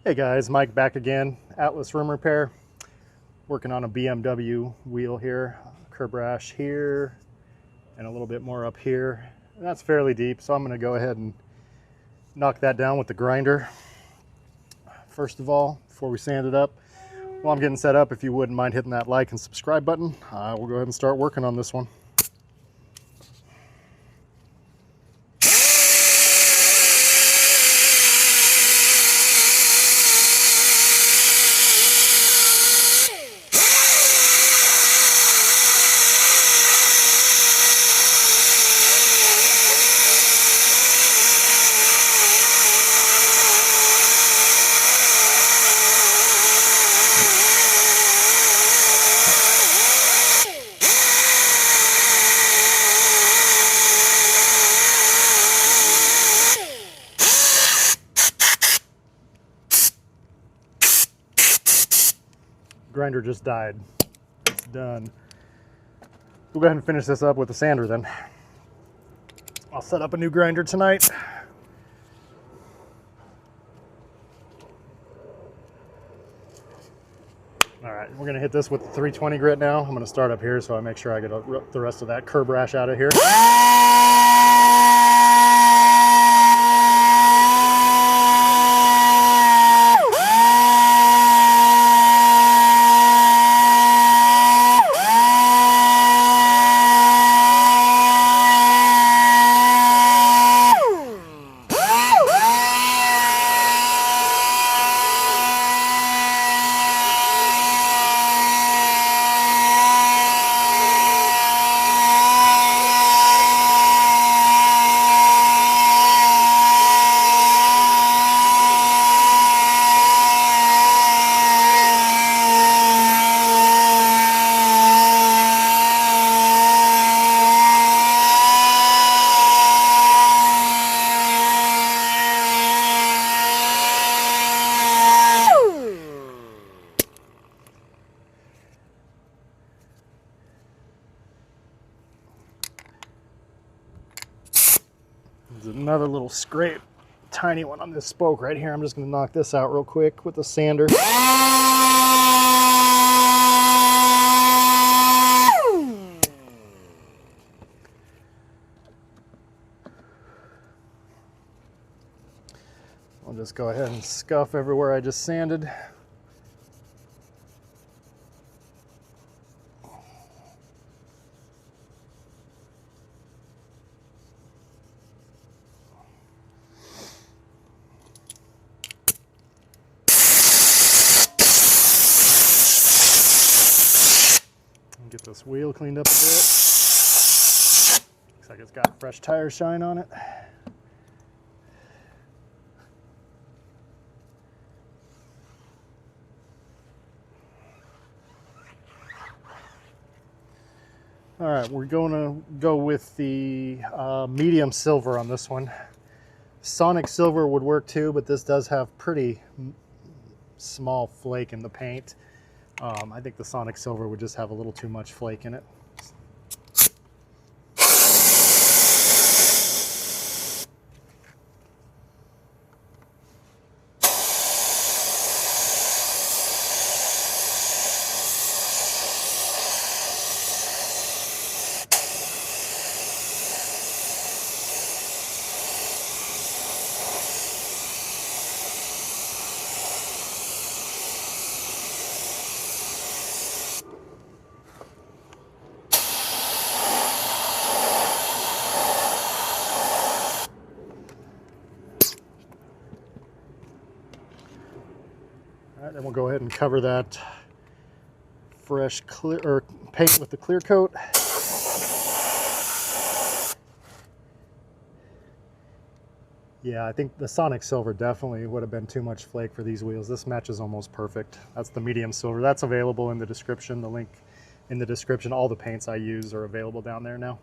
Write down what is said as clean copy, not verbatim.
Hey guys, Mike back again, Atlas Rim Repair. Working on a BMW wheel here, curb rash here, and a little bit more up here. And that's fairly deep, so I'm gonna go ahead and knock that down with the grinder. First of all, before we sand it up, while I'm getting set up, if you wouldn't mind hitting that like and subscribe button, we'll go ahead and start working on this one. Grinder just died. It's done. We'll go ahead and finish this up with the sander then. I'll set up a new grinder tonight. All right, we're gonna hit this with the 320 grit now. I'm gonna start up here so I make sure I get the rest of that curb rash out of here. There's another little scrape, tiny one on this spoke right here. I'm just going to knock this out real quick with the sander. I'll just go ahead and scuff everywhere I just sanded. Get this wheel cleaned up a bit. Looks like it's got fresh tire shine on it. All right, we're going to go with the medium silver on this one. Sonic silver would work too, but this does have pretty small flake in the paint. I think the Sonic Silver would just have a little too much flake in it. All right, then we'll go ahead and cover that fresh clear or paint with the clear coat. Yeah, I think the Sonic Silver definitely would have been too much flake for these wheels. This matches almost perfect. That's the medium silver. That's available in the description. The link in the description. All the paints I use are available down there now.